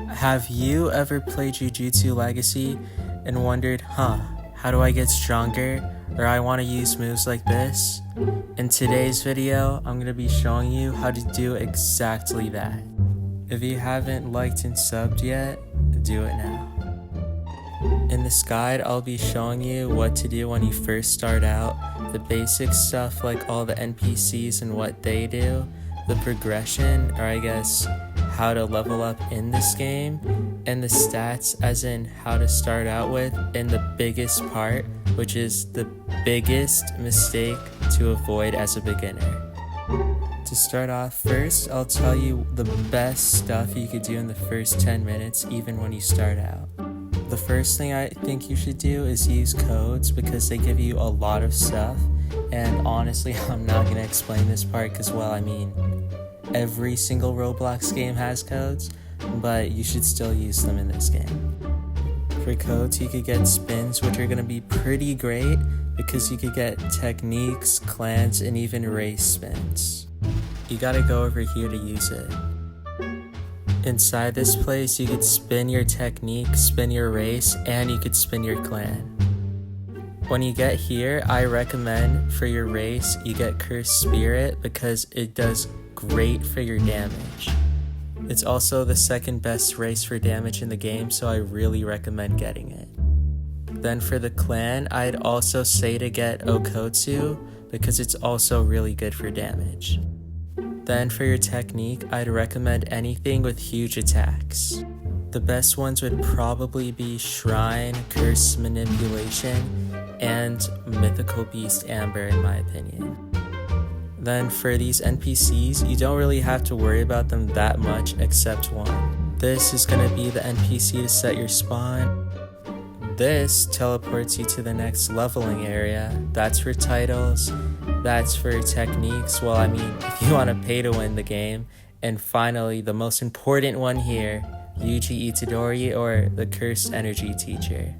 Have you ever played Jujutsu Legacy and wondered, how do I get stronger? Or I want to use moves like this? In today's video, I'm going to be showing you how to do exactly that. If you haven't liked and subbed yet, do it now. In this guide, I'll be showing you what to do when you first start out, the basic stuff like all the NPCs and what they do, the progression, or I guess how to level up in this game, and the stats as in how to start out with, and the biggest part, which is the biggest mistake to avoid as a beginner. To start off, first I'll tell you the best stuff you could do in the first 10 minutes even when you start out. The first thing I think you should do is use codes because they give you a lot of stuff, and honestly I'm not going to explain this part because every single Roblox game has codes, but you should still use them in this game. For codes, you could get spins, which are going to be pretty great because you could get techniques, clans, and even race spins. You gotta go over here to use it. Inside this place, you could spin your technique, spin your race, and you could spin your clan. When you get here, I recommend for your race, you get Cursed Spirit because it does great for your damage. It's also the second best race for damage in the game, so I really recommend getting it. Then for the clan, I'd also say to get Okotsu because it's also really good for damage. Then for your technique, I'd recommend anything with huge attacks. The best ones would probably be Shrine, Curse Manipulation, and Mythical Beast Amber in my opinion. Then for these NPCs, you don't really have to worry about them that much except one. This is going to be the NPC to set your spawn. This teleports you to the next leveling area. That's for titles, that's for techniques, if you want to pay to win the game. And finally, the most important one here, Yuji Itadori, or the Cursed Energy Teacher.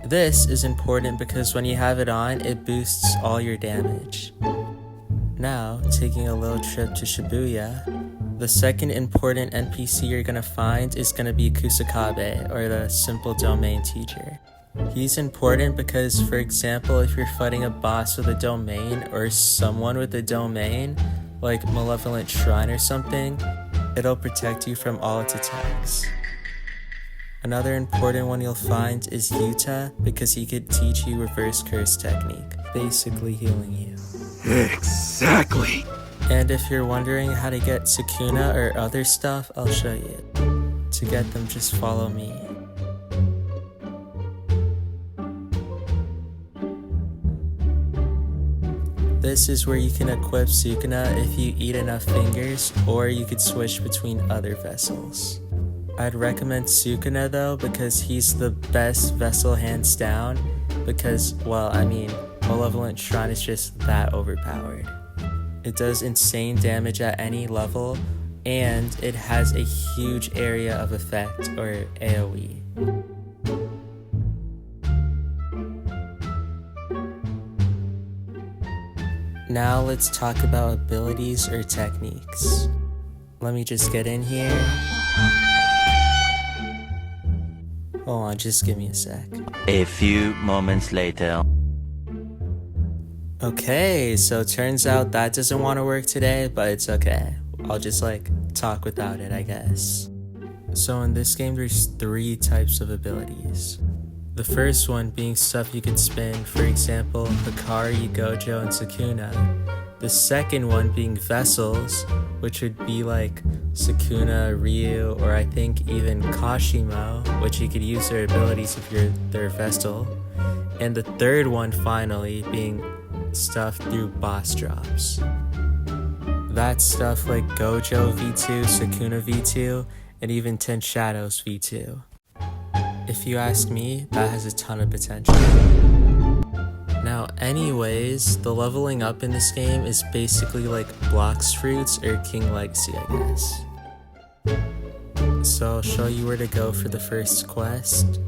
This is important because when you have it on, it boosts all your damage. Now, taking a little trip to Shibuya, the second important NPC you're gonna find is gonna be Kusakabe, or the Simple Domain Teacher. He's important because, for example, if you're fighting a boss with a domain or someone with a domain, like Malevolent Shrine or something, it'll protect you from all its attacks. Another important one you'll find is Yuta because he could teach you Reverse Curse technique, basically healing you. Exactly! And if you're wondering how to get Sukuna or other stuff, I'll show you. To get them, just follow me. This is where you can equip Sukuna if you eat enough fingers, or you could switch between other vessels. I'd recommend Sukuna though because he's the best vessel hands down because, Malevolent Shrine is just that overpowered. It does insane damage at any level, and it has a huge area of effect, or AoE. Now let's talk about abilities or techniques. Let me just get in here. Hold on, just give me a sec. A few moments later. Okay, so turns out that doesn't want to work today, but it's okay. I'll just talk without it, I guess. So in this game, there's 3 types of abilities. The first one being stuff you could spin, for example, Hikari, Gojo, and Sukuna. The second one being vessels, which would be like Sukuna, Ryu, or I think even Kashimo, which you could use their abilities if you're their vessel. And the third one finally being stuff through boss drops. That's stuff like Gojo V2, Sukuna V2, and even 10 Shadows V2. If you ask me, that has a ton of potential. Now anyways, the leveling up in this game is basically like Blox Fruits or King Legacy, I guess. So I'll show you where to go for the first quest.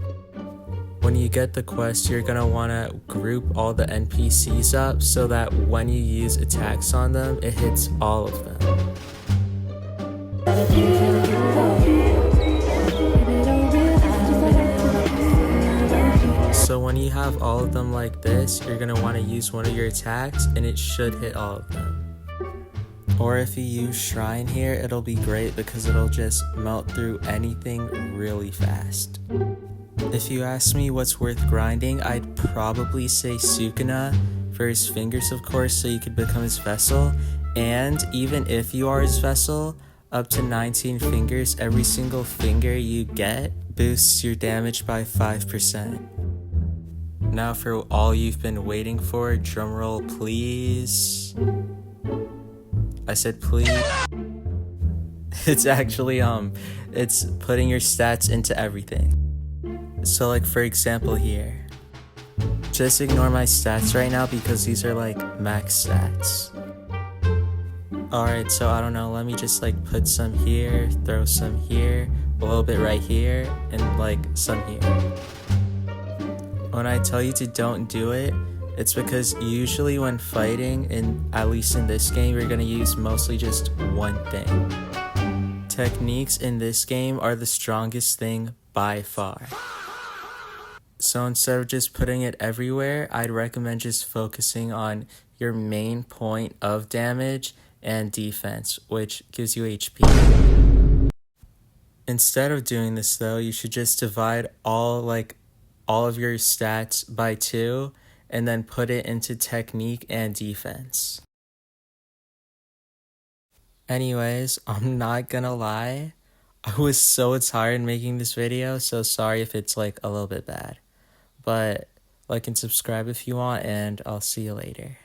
When you get the quest, you're gonna wanna group all the NPCs up so that when you use attacks on them, it hits all of them. have all of them like this, you're going to want to use one of your attacks and it should hit all of them. Or if you use Shrine here, it'll be great because it'll just melt through anything really fast. If you ask me what's worth grinding, I'd probably say Sukuna for his fingers, of course, so you could become his vessel. And even if you are his vessel, up to 19 fingers, every single finger you get boosts your damage by 5%. Now for all you've been waiting for, drumroll please. I said please. It's actually it's putting your stats into everything. So like for example here, just ignore my stats right now because these are like max stats. Alright, so I don't know, let me just like put some here, throw some here, a little bit right here, and like some here. When I tell you to don't do it, it's because usually when fighting, and at least in this game, you're gonna use mostly just one thing. Techniques in this game are the strongest thing by far. So instead of just putting it everywhere, I'd recommend just focusing on your main point of damage and defense, which gives you HP. Instead of doing this though, you should just divide all of your stats by 2 and then put it into technique and defense. Anyways, I'm not gonna lie, I was so tired making this video, so sorry if it's like a little bit bad. But like and subscribe if you want, and I'll see you later.